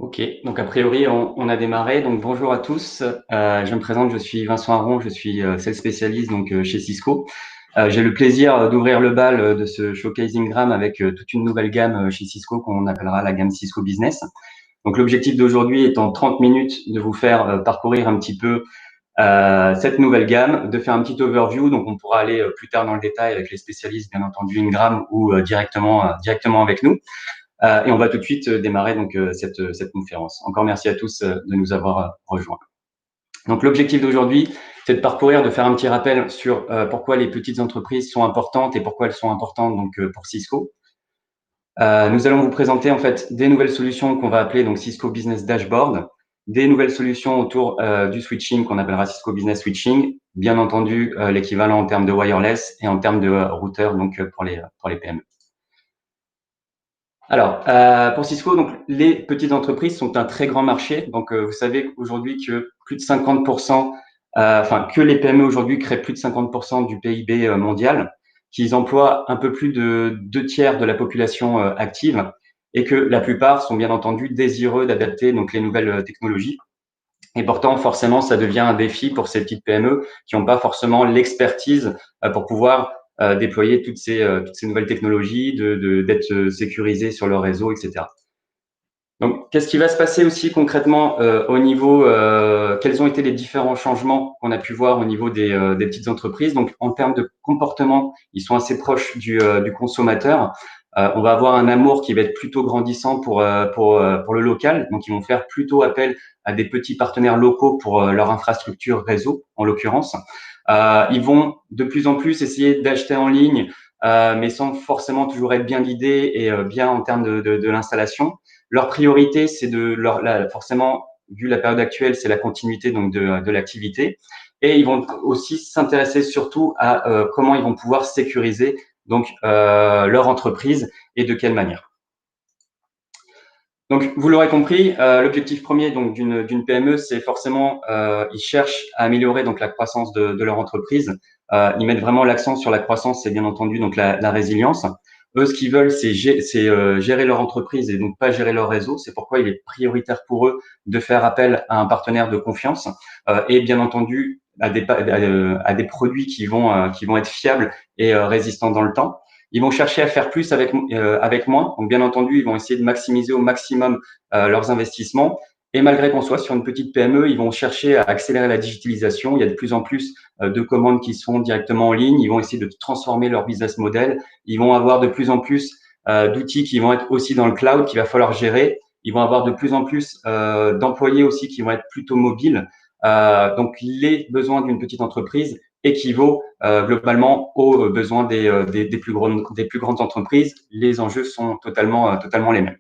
Ok, donc a priori on a démarré. Donc bonjour à tous. Je me présente, je suis Vincent Aron, je suis sales spécialiste donc chez Cisco. J'ai le plaisir d'ouvrir le bal de ce showcasing gram avec toute une nouvelle gamme chez Cisco qu'on appellera la gamme Cisco Business. Donc l'objectif d'aujourd'hui est en 30 minutes de vous faire parcourir un petit peu cette nouvelle gamme, de faire un petit overview. Donc on pourra aller plus tard dans le détail avec les spécialistes, bien entendu, Ingram ou directement avec nous. Et on va tout de suite démarrer donc cette conférence. Encore merci à tous de nous avoir rejoints. Donc l'objectif d'aujourd'hui, c'est de parcourir, de faire un petit rappel sur pourquoi les petites entreprises sont importantes et pourquoi elles sont importantes donc pour Cisco. Nous allons vous présenter en fait des nouvelles solutions qu'on va appeler donc Cisco Business Dashboard, des nouvelles solutions autour du switching qu'on appellera Cisco Business Switching, bien entendu l'équivalent en termes de wireless et en termes de routeur donc pour les PME. Alors, pour Cisco, donc les petites entreprises sont un très grand marché. Donc, vous savez aujourd'hui que plus de 50%, que les PME aujourd'hui créent plus de 50% du PIB mondial, qu'ils emploient un peu plus de 2 tiers de la population active, et que la plupart sont bien entendu désireux d'adapter donc les nouvelles technologies. Et pourtant, forcément, ça devient un défi pour ces petites PME qui n'ont pas forcément l'expertise pour pouvoir déployer toutes ces nouvelles technologies, d'être sécurisées sur leur réseau, etc. Donc, qu'est-ce qui va se passer aussi concrètement au niveau, quels ont été les différents changements qu'on a pu voir au niveau des petites entreprises. Donc, en termes de comportement, ils sont assez proches du consommateur. On va avoir un amour qui va être plutôt grandissant pour le local. Donc, ils vont faire plutôt appel à des petits partenaires locaux pour leur infrastructure réseau, en l'occurrence. Ils vont de plus en plus essayer d'acheter en ligne, mais sans forcément toujours être bien guidés et bien en termes de l'installation. Leur priorité, c'est forcément, vu la période actuelle, c'est la continuité donc de l'activité. Et ils vont aussi s'intéresser surtout à comment ils vont pouvoir sécuriser donc leur entreprise et de quelle manière. Donc, vous l'aurez compris, l'objectif premier donc d'une PME, c'est forcément ils cherchent à améliorer donc la croissance de leur entreprise. Ils mettent vraiment l'accent sur la croissance et bien entendu donc la résilience. Eux, ce qu'ils veulent, c'est gérer leur entreprise et donc pas gérer leur réseau. C'est pourquoi il est prioritaire pour eux de faire appel à un partenaire de confiance et bien entendu à des produits qui vont être fiables et résistants dans le temps. Ils vont chercher à faire plus avec moins. Donc, bien entendu, ils vont essayer de maximiser au maximum leurs investissements. Et malgré qu'on soit sur une petite PME, ils vont chercher à accélérer la digitalisation. Il y a de plus en plus de commandes qui sont directement en ligne. Ils vont essayer de transformer leur business model. Ils vont avoir de plus en plus d'outils qui vont être aussi dans le cloud qu'il va falloir gérer. Ils vont avoir de plus en plus d'employés aussi qui vont être plutôt mobiles. Donc, les besoins d'une petite entreprise équivaut globalement aux besoins des plus grandes entreprises. Les enjeux sont totalement les mêmes.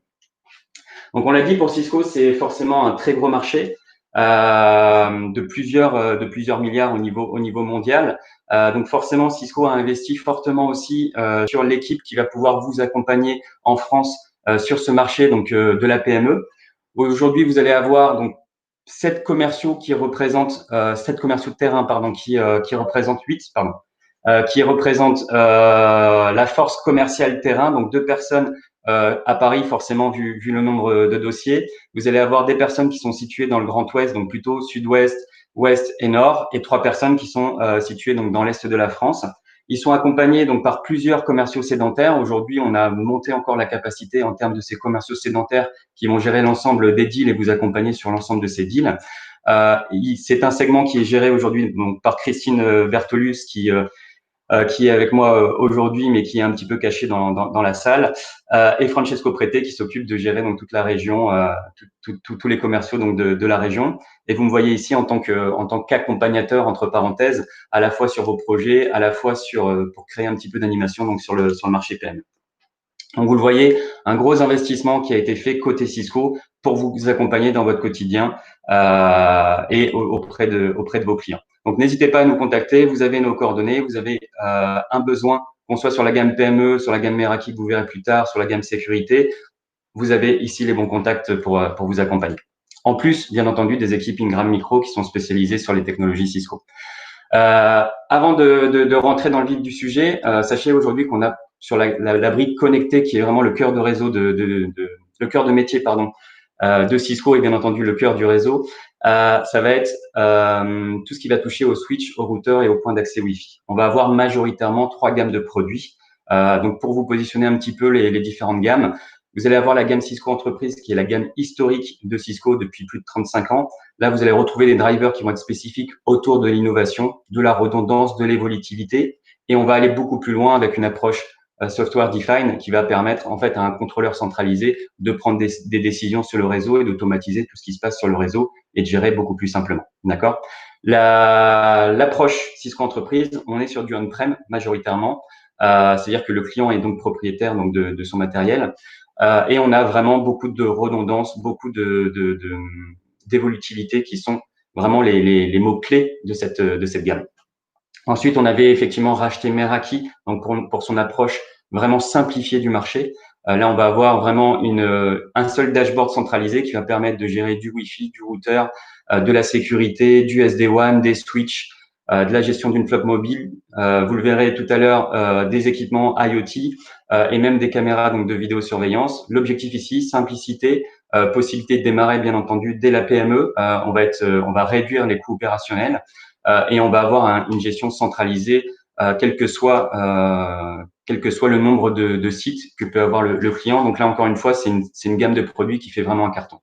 Donc, on l'a dit, pour Cisco, c'est forcément un très gros marché de plusieurs milliards au niveau mondial. Donc, forcément, Cisco a investi fortement aussi sur l'équipe qui va pouvoir vous accompagner en France sur ce marché donc de la PME. Aujourd'hui, vous allez avoir donc 7 commerciaux de terrain qui représentent 8 qui représentent la force commerciale terrain, donc 2 personnes à Paris, forcément vu le nombre de dossiers. Vous allez avoir des personnes qui sont situées dans le Grand Ouest, donc plutôt Sud-Ouest, Ouest et Nord, et 3 personnes qui sont situées donc dans l'Est de la France. Ils sont accompagnés donc par plusieurs commerciaux sédentaires. Aujourd'hui, on a monté encore la capacité en termes de ces commerciaux sédentaires qui vont gérer l'ensemble des deals et vous accompagner sur l'ensemble de ces deals. C'est un segment qui est géré aujourd'hui donc par Christine Bertolus qui est avec moi aujourd'hui, mais qui est un petit peu caché dans la salle, et Francesco Prete qui s'occupe de gérer donc toute la région, tous les commerciaux donc de la région. Et vous me voyez ici en tant qu'accompagnateur entre parenthèses, à la fois sur vos projets, à la fois pour créer un petit peu d'animation donc sur le marché PME. Donc vous le voyez, un gros investissement qui a été fait côté Cisco pour vous accompagner dans votre quotidien et auprès de vos clients. Donc n'hésitez pas à nous contacter, vous avez nos coordonnées, vous avez un besoin, qu'on soit sur la gamme PME, sur la gamme Meraki que vous verrez plus tard, sur la gamme sécurité, vous avez ici les bons contacts pour vous accompagner. En plus, bien entendu, des équipes Ingram Micro qui sont spécialisées sur les technologies Cisco. Avant de rentrer dans le vif du sujet, sachez aujourd'hui qu'on a sur la brique connectée qui est vraiment le cœur de réseau le cœur de métier de Cisco et bien entendu le cœur du réseau, ça va être tout ce qui va toucher au switch, au routeur et au point d'accès Wi-Fi. On va avoir majoritairement 3 gammes de produits. Donc, pour vous positionner un petit peu les différentes gammes, vous allez avoir la gamme Cisco Entreprise qui est la gamme historique de Cisco depuis plus de 35 ans. Là, vous allez retrouver des drivers qui vont être spécifiques autour de l'innovation, de la redondance, de l'évolatilité. Et on va aller beaucoup plus loin avec une approche software defined qui va permettre en fait à un contrôleur centralisé de prendre des décisions sur le réseau et d'automatiser tout ce qui se passe sur le réseau et de gérer beaucoup plus simplement. D'accord? L'approche Cisco Entreprise, on est sur du on-prem majoritairement. C'est-à-dire que le client est donc propriétaire donc de son matériel. Et on a vraiment beaucoup de redondance, beaucoup d'évolutivité qui sont vraiment les mots-clés de cette gamme. Ensuite, on avait effectivement racheté Meraki donc pour son approche vraiment simplifiée du marché. Là, on va avoir vraiment un seul dashboard centralisé qui va permettre de gérer du Wi-Fi, du routeur, de la sécurité, du SD-WAN, des switches, de la gestion d'une flotte mobile. Vous le verrez tout à l'heure, des équipements IoT et même des caméras donc de vidéosurveillance. L'objectif ici, simplicité, possibilité de démarrer bien entendu dès la PME. On va réduire les coûts opérationnels et on va avoir une gestion centralisée, quel que soit le nombre de sites que peut avoir le client. Donc là, encore une fois, c'est une gamme de produits qui fait vraiment un carton.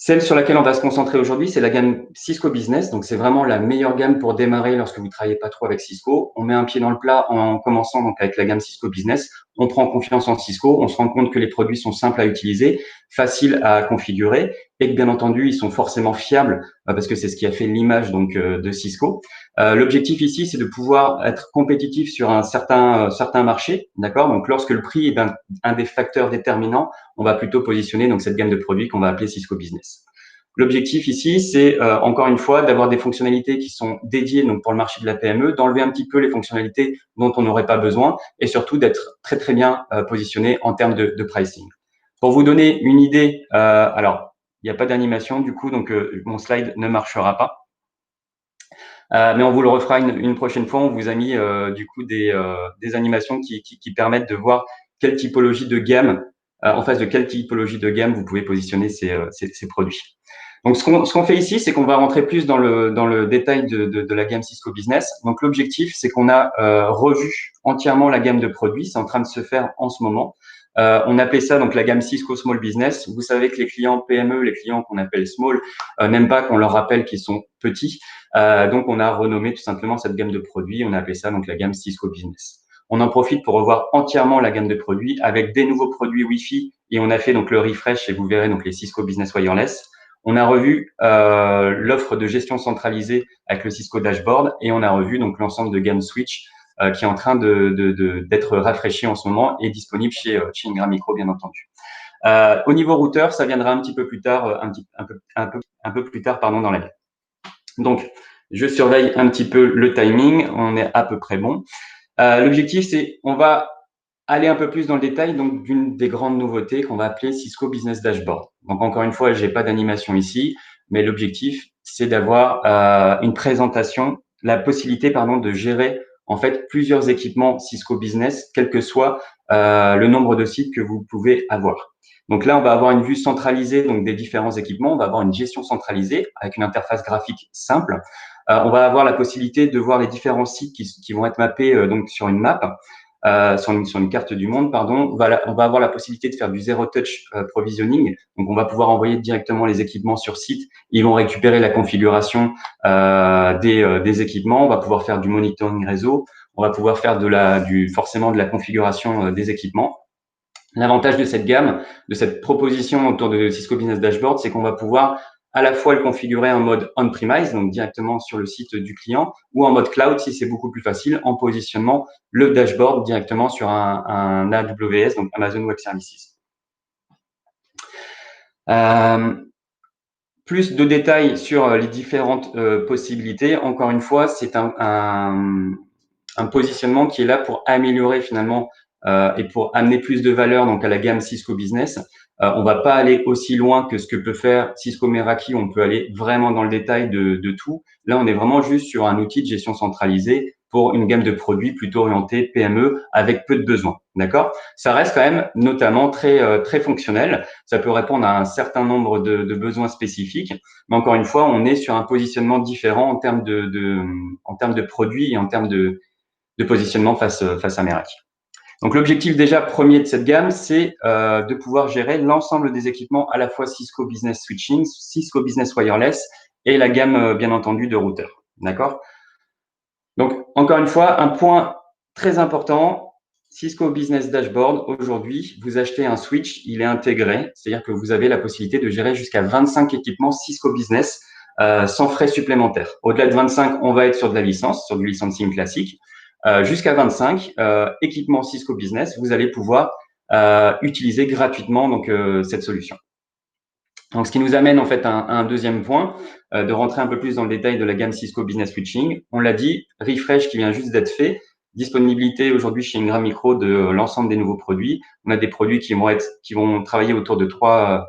Celle sur laquelle on va se concentrer aujourd'hui, c'est la gamme Cisco Business. Donc, c'est vraiment la meilleure gamme pour démarrer lorsque vous travaillez pas trop avec Cisco. On met un pied dans le plat en commençant donc avec la gamme Cisco Business. On prend confiance en Cisco. On se rend compte que les produits sont simples à utiliser, faciles à configurer et que bien entendu, ils sont forcément fiables parce que c'est ce qui a fait l'image donc de Cisco. L'objectif ici, c'est de pouvoir être compétitif sur un certain marché, d'accord. Donc, lorsque le prix est un des facteurs déterminants, on va plutôt positionner donc cette gamme de produits qu'on va appeler Cisco Business. L'objectif ici, c'est encore une fois d'avoir des fonctionnalités qui sont dédiées donc pour le marché de la PME, d'enlever un petit peu les fonctionnalités dont on n'aurait pas besoin et surtout d'être très très bien positionné en termes de pricing. Pour vous donner une idée, alors il n'y a pas d'animation du coup, donc mon slide ne marchera pas. Mais on vous le refera une prochaine fois. On vous a mis du coup des animations qui permettent de voir quelle typologie de gamme, en face de quelle typologie de gamme vous pouvez positionner ces produits. Donc, ce qu'on fait ici, c'est qu'on va rentrer plus dans le détail de la gamme Cisco Business. Donc, l'objectif, c'est qu'on a revu entièrement la gamme de produits. C'est en train de se faire en ce moment. On appelait ça donc la gamme Cisco Small Business. Vous savez que les clients PME, les clients qu'on appelle small, n'aiment pas qu'on leur rappelle qu'ils sont petits. Donc, on a renommé tout simplement cette gamme de produits. On a appelé ça donc la gamme Cisco Business. On en profite pour revoir entièrement la gamme de produits avec des nouveaux produits Wi-Fi et on a fait donc le refresh et vous verrez donc les Cisco Business Wireless. On a revu l'offre de gestion centralisée avec le Cisco Dashboard et on a revu donc l'ensemble de gamme Switch qui est en train d'être rafraîchi en ce moment et disponible chez Ingram Micro bien entendu. Au niveau routeur, ça viendra un petit peu plus tard, un peu plus tard pardon dans la gamme. Donc, je surveille un petit peu le timing. On est à peu près bon. L'objectif, c'est on va aller un peu plus dans le détail donc d'une des grandes nouveautés qu'on va appeler Cisco Business Dashboard. Donc, encore une fois, j'ai pas d'animation ici, mais l'objectif, c'est d'avoir une présentation, la possibilité, pardon, de gérer en fait plusieurs équipements Cisco Business, quel que soit le nombre de sites que vous pouvez avoir. Donc là, on va avoir une vue centralisée donc des différents équipements. On va avoir une gestion centralisée avec une interface graphique simple. On va avoir la possibilité de voir les différents sites qui vont être mappés donc sur une map, sur une carte du monde, pardon. On va avoir la possibilité de faire du zero touch provisioning. Donc, on va pouvoir envoyer directement les équipements sur site. Ils vont récupérer la configuration des équipements. On va pouvoir faire du monitoring réseau. On va pouvoir faire forcément de la configuration des équipements. L'avantage de cette gamme, de cette proposition autour de Cisco Business Dashboard, c'est qu'on va pouvoir à la fois le configurer en mode on-premise, donc directement sur le site du client, ou en mode cloud si c'est beaucoup plus facile, en positionnement le dashboard directement sur un AWS, donc Amazon Web Services. Plus de détails sur les différentes possibilités. Encore une fois, c'est un positionnement qui est là pour améliorer finalement et pour amener plus de valeur donc à la gamme Cisco Business. On va pas aller aussi loin que ce que peut faire Cisco Meraki. On peut aller vraiment dans le détail de tout. Là, on est vraiment juste sur un outil de gestion centralisée pour une gamme de produits plutôt orientée PME avec peu de besoins. D'accord? Ça reste quand même notamment très fonctionnel. Ça peut répondre à un certain nombre de besoins spécifiques. Mais encore une fois, on est sur un positionnement différent en termes de produits et en termes de positionnement face à Meraki. Donc l'objectif déjà premier de cette gamme, c'est de pouvoir gérer l'ensemble des équipements à la fois Cisco Business Switching, Cisco Business Wireless et la gamme bien entendu de routeurs. D'accord? Donc encore une fois, un point très important, Cisco Business Dashboard, aujourd'hui, vous achetez un switch, il est intégré, c'est-à-dire que vous avez la possibilité de gérer jusqu'à 25 équipements Cisco Business sans frais supplémentaires. Au-delà de 25, on va être sur de la licence, sur du licensing classique. Jusqu'à 25 équipements Cisco Business, vous allez pouvoir utiliser gratuitement donc cette solution. Donc, ce qui nous amène en fait à un deuxième point, de rentrer un peu plus dans le détail de la gamme Cisco Business Switching. On l'a dit, refresh qui vient juste d'être fait, disponibilité aujourd'hui chez Ingram Micro de l'ensemble des nouveaux produits. On a des produits qui vont travailler autour de trois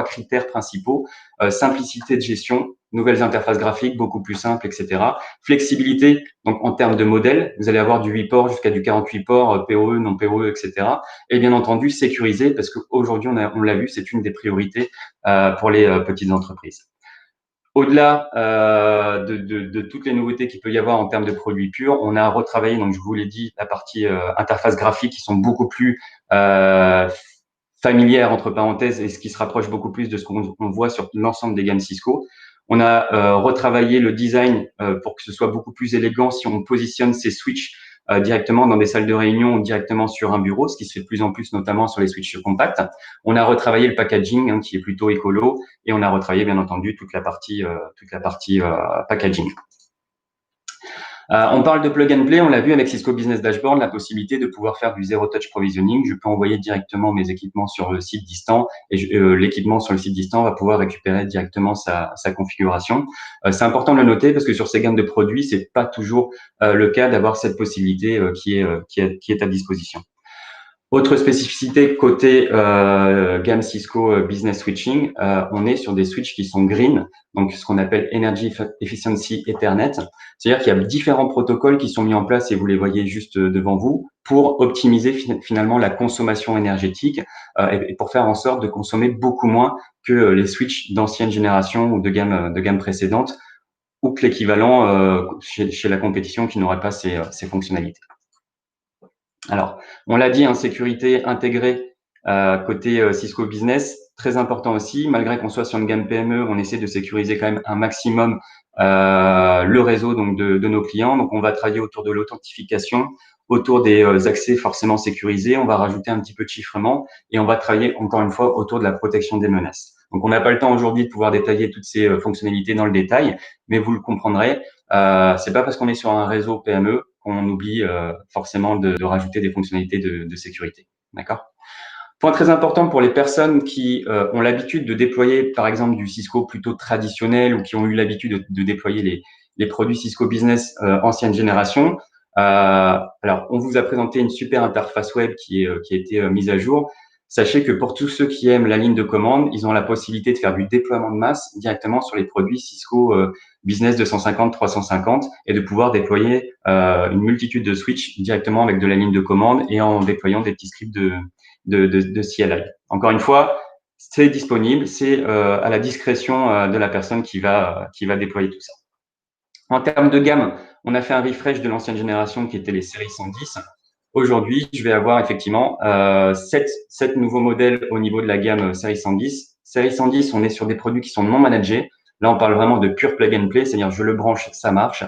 critères principaux. Simplicité de gestion, nouvelles interfaces graphiques beaucoup plus simples, etc. Flexibilité, donc en termes de modèle, vous allez avoir du 8 ports jusqu'à du 48 ports, PoE, non PoE, etc. Et bien entendu, sécurisé, parce qu'aujourd'hui, on l'a vu, c'est une des priorités pour les petites entreprises. Au-delà de toutes les nouveautés qu'il peut y avoir en termes de produits purs, on a retravaillé, donc je vous l'ai dit, la partie interface graphique qui sont beaucoup plus familières entre parenthèses et ce qui se rapproche beaucoup plus de ce qu'on voit sur l'ensemble des gammes Cisco. On a retravaillé le design pour que ce soit beaucoup plus élégant si on positionne ces switches directement dans des salles de réunion ou directement sur un bureau, ce qui se fait de plus en plus notamment sur les switches compacts. On a retravaillé le packaging qui est plutôt écolo et on a retravaillé bien entendu toute la partie packaging. On parle de plug and play, on l'a vu avec Cisco Business Dashboard, la possibilité de pouvoir faire du zero touch provisioning. Je peux envoyer directement mes équipements sur le site distant et l'équipement sur le site distant va pouvoir récupérer directement sa configuration. C'est important de le noter parce que sur ces gammes de produits, c'est pas toujours le cas d'avoir cette possibilité qui est à disposition. Autre spécificité côté gamme Cisco Business Switching, on est sur des switches qui sont green, donc ce qu'on appelle Energy Efficiency Ethernet. C'est-à-dire qu'il y a différents protocoles qui sont mis en place et vous les voyez juste devant vous pour optimiser finalement la consommation énergétique et pour faire en sorte de consommer beaucoup moins que les switches d'ancienne génération ou de gamme précédente ou que l'équivalent chez la compétition qui n'aurait pas ces fonctionnalités. Alors, on l'a dit, sécurité intégrée côté Cisco Business, très important aussi. Malgré qu'on soit sur une gamme PME, on essaie de sécuriser quand même un maximum le réseau donc de nos clients. Donc, on va travailler autour de l'authentification, autour des accès forcément sécurisés. On va rajouter un petit peu de chiffrement et on va travailler encore une fois autour de la protection des menaces. Donc, on n'a pas le temps aujourd'hui de pouvoir détailler toutes ces fonctionnalités dans le détail, mais vous le comprendrez. C'est pas parce qu'on est sur un réseau PME qu'on oublie forcément de rajouter des fonctionnalités de sécurité. D'accord? Point très important pour les personnes qui ont l'habitude de déployer, par exemple, du Cisco plutôt traditionnel ou qui ont eu l'habitude de déployer les produits Cisco Business ancienne génération. Alors, on vous a présenté une super interface web qui a été mise à jour. Sachez que pour tous ceux qui aiment la ligne de commande, ils ont la possibilité de faire du déploiement de masse directement sur les produits Cisco Business 250-350 et de pouvoir déployer une multitude de switches directement avec de la ligne de commande et en déployant des petits scripts de CLI. Encore une fois, c'est disponible, c'est à la discrétion de la personne qui va déployer tout ça. En termes de gamme, on a fait un refresh de l'ancienne génération qui était les séries 110. Aujourd'hui, je vais avoir effectivement 7 nouveaux modèles au niveau de la gamme série 110. Série 110, on est sur des produits qui sont non managés. Là, on parle vraiment de pure plug and play, c'est-à-dire je le branche, ça marche.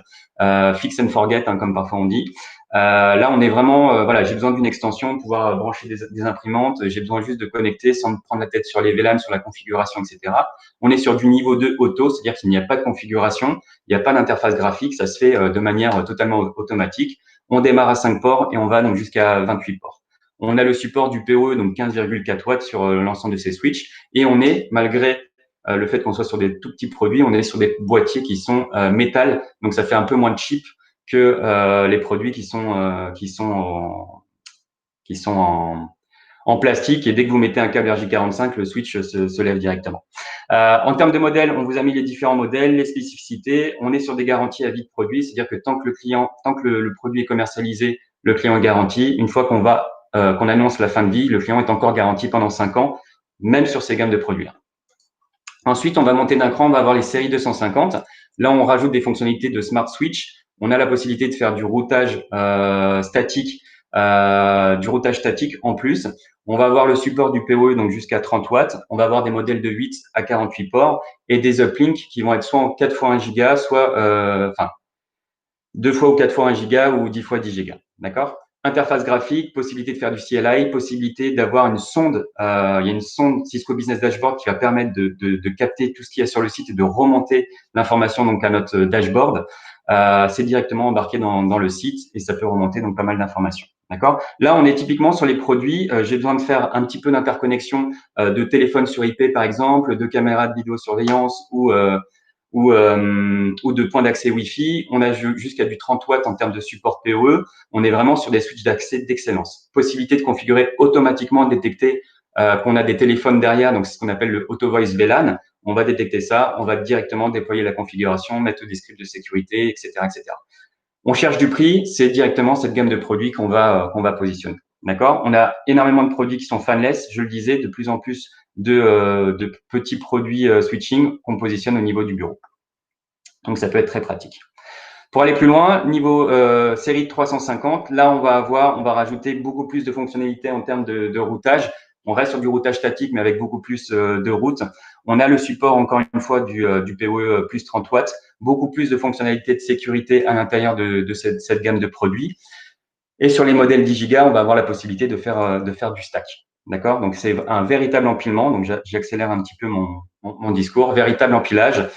Fix and forget, comme parfois on dit. Là, on est vraiment, voilà, j'ai besoin d'une extension, pouvoir brancher des imprimantes. J'ai besoin juste de connecter sans me prendre la tête sur les VLAN, sur la configuration, etc. On est sur du niveau 2 auto, c'est-à-dire qu'il n'y a pas de configuration, il n'y a pas d'interface graphique, ça se fait de manière totalement automatique. On démarre à 5 ports et on va donc jusqu'à 28 ports. On a le support du PoE, donc 15,4 watts sur l'ensemble de ces switches. Et on est, malgré le fait qu'on soit sur des tout petits produits, on est sur des boîtiers qui sont métal, donc ça fait un peu moins cheap que les produits qui sont en plastique et dès que vous mettez un câble RJ45, le switch se lève directement. En termes de modèles, on vous a mis les différents modèles, les spécificités. On est sur des garanties à vie de produit, c'est-à-dire que tant que le produit est commercialisé, le client est garanti. Une fois qu'on annonce la fin de vie, le client est encore garanti pendant 5 ans, même sur ces gammes de produits-là. Ensuite, on va monter d'un cran, on va avoir les séries 250. Là, on rajoute des fonctionnalités de Smart Switch. On a la possibilité de faire du routage statique en plus. On va avoir le support du PoE, donc jusqu'à 30 watts. On va avoir des modèles de 8 à 48 ports et des uplinks qui vont être soit en 4 fois 1 giga, soit 2 fois ou 4 fois 1 giga ou 10 fois 10 gigas. D'accord? Interface graphique, possibilité de faire du CLI, possibilité d'avoir une sonde. Il y a une sonde Cisco Business Dashboard qui va permettre de capter tout ce qu'il y a sur le site et de remonter l'information donc à notre dashboard. C'est directement embarqué dans le site et ça peut remonter donc pas mal d'informations. D'accord? Là, on est typiquement sur les produits. J'ai besoin de faire un petit peu d'interconnexion de téléphone sur IP par exemple, de caméras de vidéosurveillance ou de points d'accès Wi-Fi. On a jusqu'à du 30 watts en termes de support PoE. On est vraiment sur des switches d'accès d'excellence. Possibilité de configurer automatiquement, de détecter qu'on a des téléphones derrière, donc c'est ce qu'on appelle le Auto Voice VLAN. On va détecter ça, on va directement déployer la configuration, mettre des scripts de sécurité, etc., etc. On cherche du prix, c'est directement cette gamme de produits qu'on va positionner. D'accord? On a énormément de produits qui sont fanless, je le disais, de plus en plus de petits produits switching qu'on positionne au niveau du bureau. Donc, ça peut être très pratique. Pour aller plus loin, niveau série de 350, là, on va rajouter beaucoup plus de fonctionnalités en termes de routage. On reste sur du routage statique, mais avec beaucoup plus de routes. On a le support, encore une fois, du PoE plus 30 watts, beaucoup plus de fonctionnalités de sécurité à l'intérieur de cette gamme de produits. Et sur les modèles 10 Go, on va avoir la possibilité de faire du stack. D'accord? Donc, c'est un véritable empilement. Donc, j'accélère un petit peu mon discours. Véritable empilage.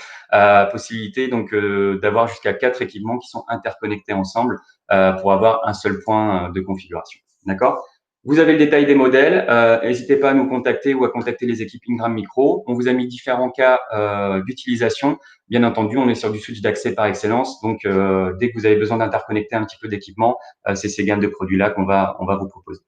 Possibilité donc d'avoir jusqu'à 4 équipements qui sont interconnectés ensemble pour avoir un seul point de configuration. D'accord? Vous avez le détail des modèles. N'hésitez pas à nous contacter ou à contacter les équipes Ingram Micro. On vous a mis différents cas d'utilisation. Bien entendu, on est sur du switch d'accès par excellence. Donc, dès que vous avez besoin d'interconnecter un petit peu d'équipement, c'est ces gammes de produits-là qu'on va vous proposer.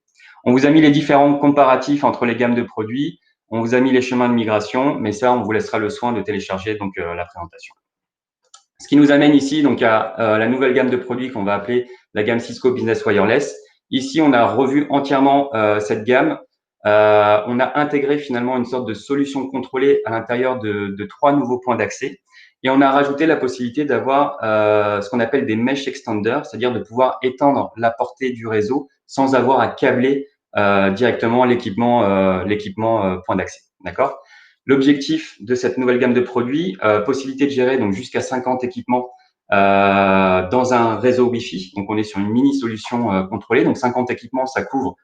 On vous a mis les différents comparatifs entre les gammes de produits. On vous a mis les chemins de migration, mais ça, on vous laissera le soin de télécharger donc la présentation. Ce qui nous amène ici donc à la nouvelle gamme de produits qu'on va appeler la gamme Cisco Business Wireless. Ici, on a revu entièrement cette gamme. On a intégré finalement une sorte de solution contrôlée à l'intérieur de 3 nouveaux points d'accès. Et on a rajouté la possibilité d'avoir ce qu'on appelle des mesh extenders, c'est-à-dire de pouvoir étendre la portée du réseau sans avoir à câbler directement l'équipement point d'accès. D'accord? L'objectif de cette nouvelle gamme de produits, possibilité de gérer donc jusqu'à 50 équipements dans un réseau Wi-Fi. Donc, on est sur une mini solution contrôlée. Donc, 50 équipements, ça couvre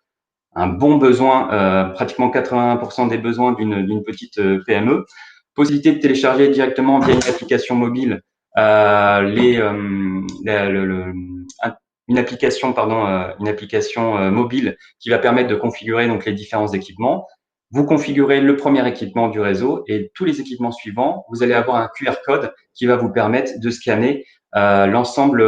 un bon besoin, pratiquement 81% des besoins d'une petite PME. Possibilité de télécharger directement via une application mobile une application mobile qui va permettre de configurer donc les différents équipements. Vous configurez le premier équipement du réseau et tous les équipements suivants, vous allez avoir un QR code qui va vous permettre de scanner l'ensemble,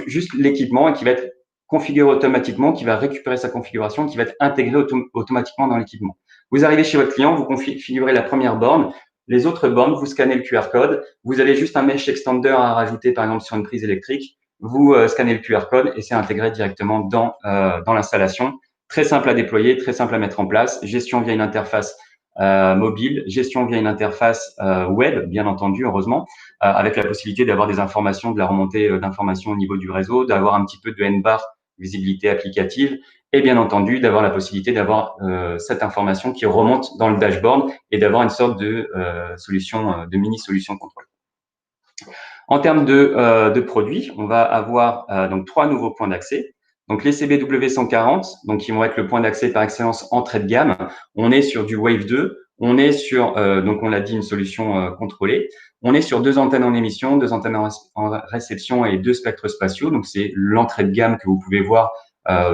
juste l'équipement et qui va être configuré automatiquement, qui va récupérer sa configuration, qui va être intégré automatiquement dans l'équipement. Vous arrivez chez votre client, vous configurez la première borne, les autres bornes, vous scannez le QR code, vous avez juste un mesh extender à rajouter par exemple sur une prise électrique, vous scannez le QR code et c'est intégré directement dans l'installation. Très simple à déployer, très simple à mettre en place. Gestion via une interface mobile, gestion via une interface web, bien entendu, heureusement, avec la possibilité d'avoir des informations, de la remontée d'informations au niveau du réseau, d'avoir un petit peu de N-bar, visibilité applicative, et bien entendu d'avoir la possibilité d'avoir cette information qui remonte dans le dashboard et d'avoir une sorte de solution, de mini-solution contrôle. En termes de produits, on va avoir donc 3 nouveaux points d'accès. Donc les CBW140, donc qui vont être le point d'accès par excellence entrée de gamme. On est sur du Wave 2, on est sur donc on l'a dit une solution contrôlée. On est sur 2 antennes en émission, 2 antennes en réception et 2 spectres spatiaux. Donc c'est l'entrée de gamme que vous pouvez voir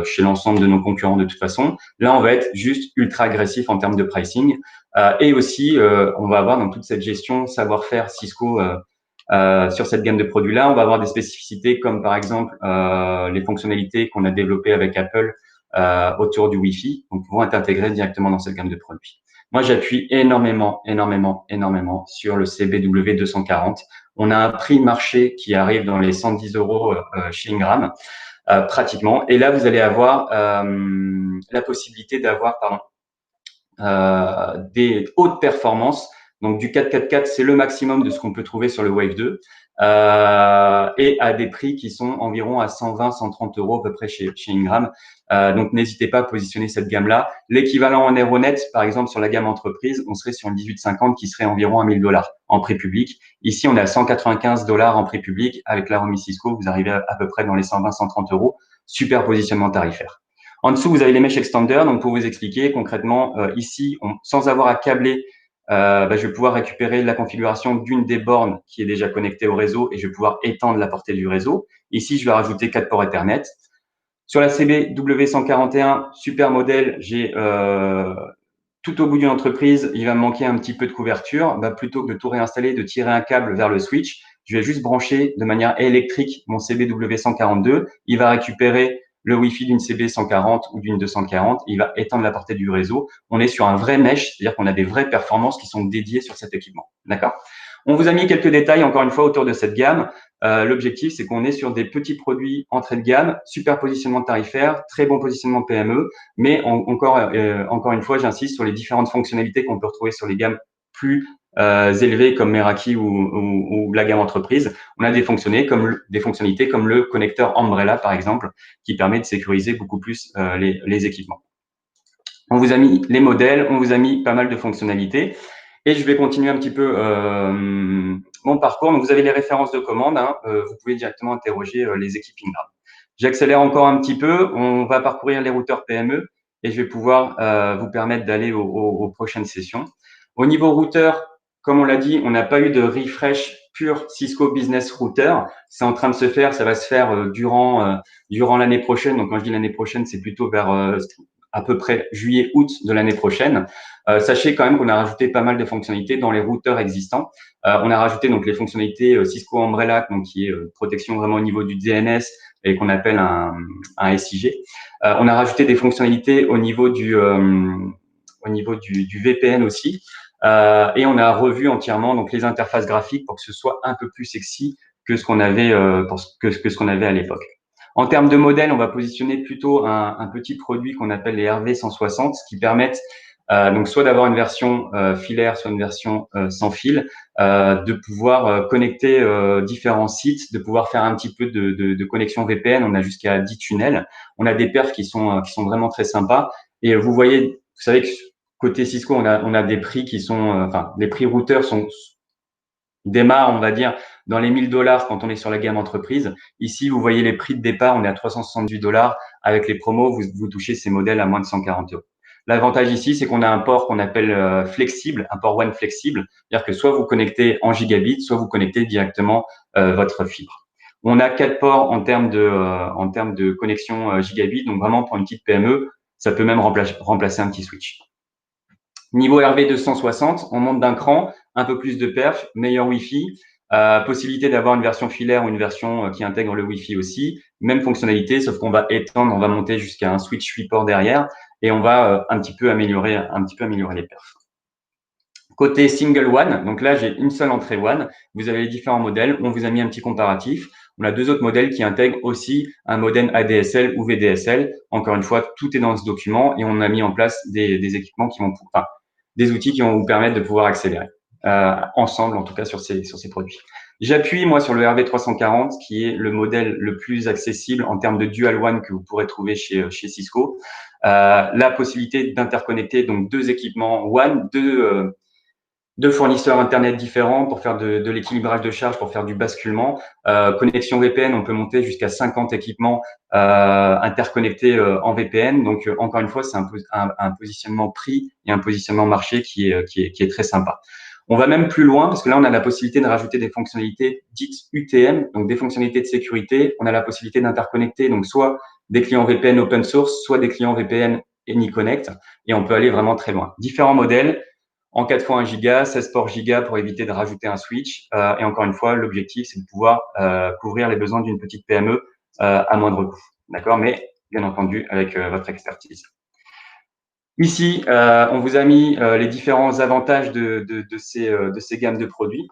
chez l'ensemble de nos concurrents de toute façon. Là, on va être juste ultra agressif en termes de pricing et aussi on va avoir dans toute cette gestion savoir-faire Cisco. Sur cette gamme de produits-là, on va avoir des spécificités comme par exemple les fonctionnalités qu'on a développées avec Apple autour du Wi-Fi, donc vont être intégrés directement dans cette gamme de produits. Moi, j'appuie énormément sur le CBW 240. On a un prix marché qui arrive dans les 110 € chez Ingram, pratiquement. Et là, vous allez avoir la possibilité d'avoir, des hautes performances. Donc du 444, c'est le maximum de ce qu'on peut trouver sur le Wave 2, et à des prix qui sont environ à 120, 130 € à peu près chez Ingram. Donc n'hésitez pas à positionner cette gamme-là. L'équivalent en Aeronet, par exemple sur la gamme entreprise, on serait sur une 1850 qui serait environ à 1000 $ en prix public. Ici, on est à 195 $ en prix public. Avec la remise Cisco, vous arrivez à peu près dans les 120, 130 €. Super positionnement tarifaire. En dessous, vous avez les mesh extenders. Donc, pour vous expliquer concrètement, ici, sans avoir à câbler, je vais pouvoir récupérer la configuration d'une des bornes qui est déjà connectée au réseau et je vais pouvoir étendre la portée du réseau. Ici, je vais rajouter 4 ports Ethernet. Sur la CBW141, super modèle, j'ai tout au bout d'une entreprise, il va me manquer un petit peu de couverture. Plutôt que de tout réinstaller, de tirer un câble vers le switch, je vais juste brancher de manière électrique mon CBW142. Il va récupérer le Wi-Fi d'une CB140 ou d'une 240. Il va étendre la portée du réseau. On est sur un vrai mesh, c'est-à-dire qu'on a des vraies performances qui sont dédiées sur cet équipement. D'accord ? On vous a mis quelques détails, encore une fois, autour de cette gamme. L'objectif, c'est qu'on est sur des petits produits entrée de gamme, super positionnement tarifaire, très bon positionnement PME, mais encore une fois, j'insiste sur les différentes fonctionnalités qu'on peut retrouver sur les gammes plus élevées comme Meraki ou la gamme entreprise. On a des fonctionnalités comme le connecteur Umbrella, par exemple, qui permet de sécuriser beaucoup plus les équipements. On vous a mis les modèles, on vous a mis pas mal de fonctionnalités. Et je vais continuer un petit peu mon parcours. Donc, vous avez les références de commande. Vous pouvez directement interroger les équipes Ingram. J'accélère encore un petit peu. On va parcourir les routeurs PME et je vais pouvoir vous permettre d'aller aux prochaines sessions. Au niveau routeur, comme on l'a dit, on n'a pas eu de refresh pur Cisco Business Router. C'est en train de se faire. Ça va se faire durant l'année prochaine. Donc, quand je dis l'année prochaine, c'est plutôt vers à peu près juillet-août de l'année prochaine. Sachez quand même qu'on a rajouté pas mal de fonctionnalités dans les routeurs existants. On a rajouté donc les fonctionnalités Cisco Umbrella, donc qui est protection vraiment au niveau du DNS et qu'on appelle un SIG. On a rajouté des fonctionnalités au niveau du VPN aussi. Et on a revu entièrement donc les interfaces graphiques pour que ce soit un peu plus sexy que ce qu'on avait ce qu'on avait à l'époque. En termes de modèle, on va positionner plutôt un petit produit qu'on appelle les RV160 qui permettent donc soit d'avoir une version filaire, soit une version sans fil, de pouvoir connecter différents sites, de pouvoir faire un petit peu de connexion VPN. On a jusqu'à 10 tunnels. On a des perfs qui sont vraiment très sympas. Et vous voyez, vous savez que côté Cisco, on a des prix qui sont, les prix routeurs démarrent, on va dire, dans les 1000 $ quand on est sur la gamme entreprise. Ici, vous voyez les prix de départ, on est à 378 $. Avec les promos, vous touchez ces modèles à moins de 140 €. L'avantage ici, c'est qu'on a un port qu'on appelle flexible, un port WAN flexible, c'est-à-dire que soit vous connectez en gigabit, soit vous connectez directement votre fibre. On a 4 ports en termes de connexion gigabit, donc vraiment pour une petite PME, ça peut même remplacer un petit switch. Niveau RV260, on monte d'un cran, un peu plus de perf, meilleur Wi-Fi, possibilité d'avoir une version filaire ou une version qui intègre le Wi-Fi aussi. Même fonctionnalité, sauf qu'on va étendre, on va monter jusqu'à un switch 8 ports derrière et on va un petit peu améliorer les perfs. Côté single WAN, donc là, j'ai une seule entrée WAN. Vous avez les différents modèles. On vous a mis un petit comparatif. On a 2 autres modèles qui intègrent aussi un modem ADSL ou VDSL. Encore une fois, tout est dans ce document et on a mis en place des équipements des outils qui vont vous permettre de pouvoir accélérer ensemble, en tout cas sur ces produits. J'appuie moi sur le RV340 qui est le modèle le plus accessible en termes de dual WAN que vous pourrez trouver chez Cisco. La possibilité d'interconnecter donc 2 équipements WAN, deux fournisseurs Internet différents pour faire de l'équilibrage de charge, pour faire du basculement. Connexion VPN, on peut monter jusqu'à 50 équipements interconnectés en VPN. Donc, encore une fois, c'est un positionnement prix et un positionnement marché qui est très sympa. On va même plus loin parce que là, on a la possibilité de rajouter des fonctionnalités dites UTM, donc des fonctionnalités de sécurité. On a la possibilité d'interconnecter donc soit des clients VPN open source, soit des clients VPN AnyConnect, et on peut aller vraiment très loin. Différents modèles. En 4 fois 1 giga, 16 ports giga pour éviter de rajouter un switch. Et encore une fois, l'objectif, c'est de pouvoir couvrir les besoins d'une petite PME à moindre coût. D'accord ? Mais bien entendu, avec votre expertise. Ici, on vous a mis les différents avantages de ces gammes de produits.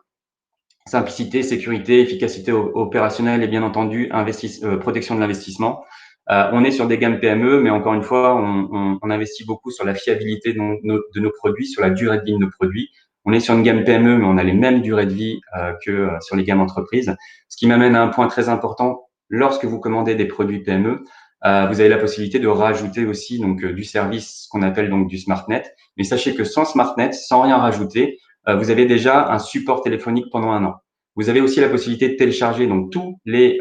Simplicité, sécurité, efficacité opérationnelle et bien entendu protection de l'investissement. On est sur des gammes PME, mais encore une fois, on investit beaucoup sur la fiabilité de nos produits, sur la durée de vie de nos produits. On est sur une gamme PME, mais on a les mêmes durées de vie que sur les gammes entreprises. Ce qui m'amène à un point très important. Lorsque vous commandez des produits PME, vous avez la possibilité de rajouter aussi donc du service qu'on appelle donc du SmartNet. Mais sachez que sans SmartNet, sans rien rajouter, vous avez déjà un support téléphonique pendant 1 an. Vous avez aussi la possibilité de télécharger donc toutes les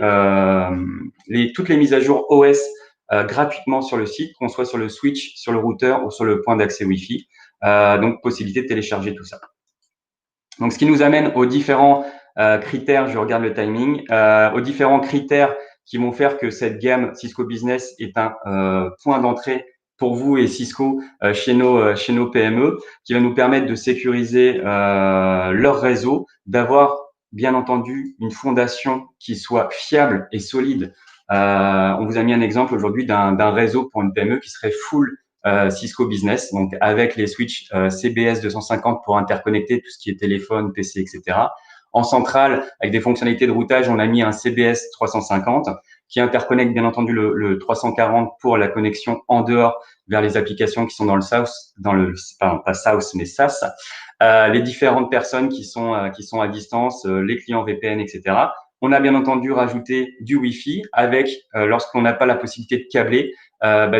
mises à jour OS gratuitement sur le site, qu'on soit sur le switch, sur le routeur ou sur le point d'accès Wi-Fi. Donc, possibilité de télécharger tout ça. Donc, ce qui nous amène aux différents critères, je regarde le timing, aux différents critères qui vont faire que cette gamme Cisco Business est un point d'entrée pour vous et Cisco chez nos PME, qui va nous permettre de sécuriser leur réseau, d'avoir bien entendu une fondation qui soit fiable et solide. On vous a mis un exemple aujourd'hui d'un réseau pour une PME qui serait full Cisco Business, donc avec les switches CBS 250 pour interconnecter tout ce qui est téléphone, PC, etc. En centrale, avec des fonctionnalités de routage, on a mis un CBS 350 qui interconnecte bien entendu le 340 pour la connexion en dehors vers les applications qui sont dans le SaaS, pardon, pas SaaS, mais SaaS, les différentes personnes qui sont à distance, les clients VPN, etc. On a bien entendu rajouté du Wi-Fi avec, lorsqu'on n'a pas la possibilité de câbler,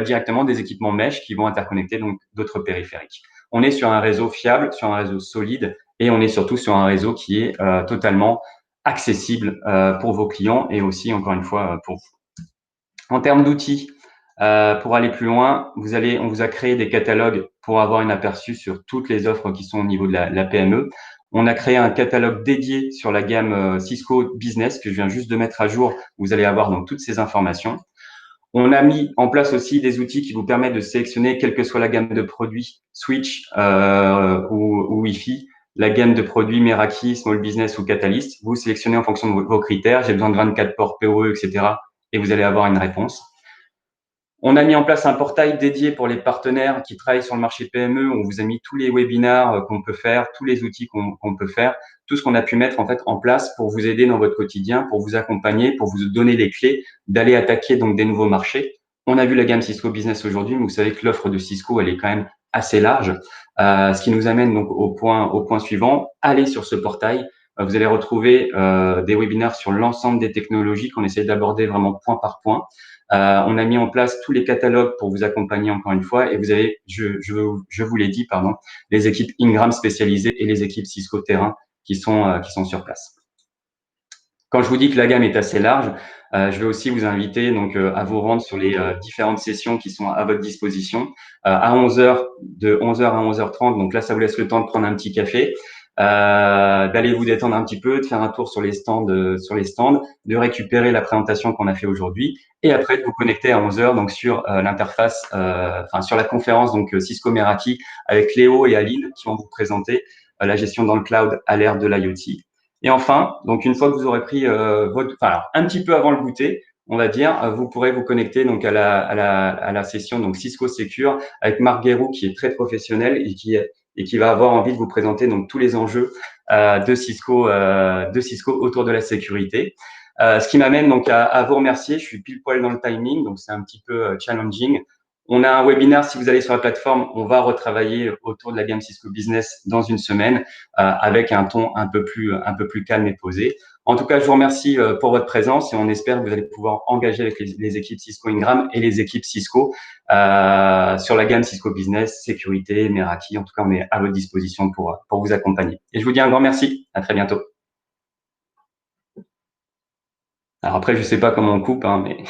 directement des équipements mesh qui vont interconnecter donc d'autres périphériques. On est sur un réseau fiable, sur un réseau solide et on est surtout sur un réseau qui est totalement accessible pour vos clients et aussi, encore une fois, pour vous. En termes d'outils, pour aller plus loin, on vous a créé des catalogues pour avoir un aperçu sur toutes les offres qui sont au niveau de la PME. On a créé un catalogue dédié sur la gamme Cisco Business que je viens juste de mettre à jour. Vous allez avoir donc toutes ces informations. On a mis en place aussi des outils qui vous permettent de sélectionner, quelle que soit la gamme de produits, Switch ou Wi-Fi, la gamme de produits Meraki, Small Business ou Catalyst. Vous sélectionnez en fonction de vos critères. J'ai besoin de 24 ports PoE, etc. Et vous allez avoir une réponse. On a mis en place un portail dédié pour les partenaires qui travaillent sur le marché PME. On vous a mis tous les webinars qu'on peut faire, tous les outils qu'on peut faire, tout ce qu'on a pu mettre en fait en place pour vous aider dans votre quotidien, pour vous accompagner, pour vous donner les clés d'aller attaquer donc des nouveaux marchés. On a vu la gamme Cisco Business aujourd'hui, mais vous savez que l'offre de Cisco, elle est quand même assez large. Ce qui nous amène donc au point suivant. Allez sur ce portail. Vous allez retrouver des webinaires sur l'ensemble des technologies qu'on essaie d'aborder vraiment point par point. On a mis en place tous les catalogues pour vous accompagner encore une fois et vous avez, je vous l'ai dit, pardon, les équipes Ingram spécialisées et les équipes Cisco Terrain qui sont sur place. Quand je vous dis que la gamme est assez large, je vais aussi vous inviter donc à vous rendre sur les différentes sessions qui sont à votre disposition à 11h, de 11h à 11h30. Donc là, ça vous laisse le temps de prendre un petit café, d'aller vous détendre un petit peu, de faire un tour sur les stands, de récupérer la présentation qu'on a fait aujourd'hui, et après de vous connecter à 11h donc sur l'interface, sur la conférence donc Cisco Meraki avec Léo et Aline qui vont vous présenter la gestion dans le cloud à l'ère de l'IoT. Et enfin, donc une fois que vous aurez pris un petit peu avant le goûter, on va dire, vous pourrez vous connecter donc à la session donc Cisco Secure avec Marc Guérou qui est très professionnel et qui va avoir envie de vous présenter donc tous les enjeux de Cisco autour de la sécurité. Ce qui m'amène donc à vous remercier. Je suis pile poil dans le timing, donc c'est un petit peu challenging. On a un webinaire, si vous allez sur la plateforme, on va retravailler autour de la gamme Cisco Business dans une semaine avec un ton un peu plus calme et posé. En tout cas, je vous remercie pour votre présence et on espère que vous allez pouvoir engager avec les équipes Cisco Ingram et les équipes Cisco sur la gamme Cisco Business, sécurité, Meraki. En tout cas, on est à votre disposition pour vous accompagner. Et je vous dis un grand merci. À très bientôt. Alors après, je sais pas comment on coupe, mais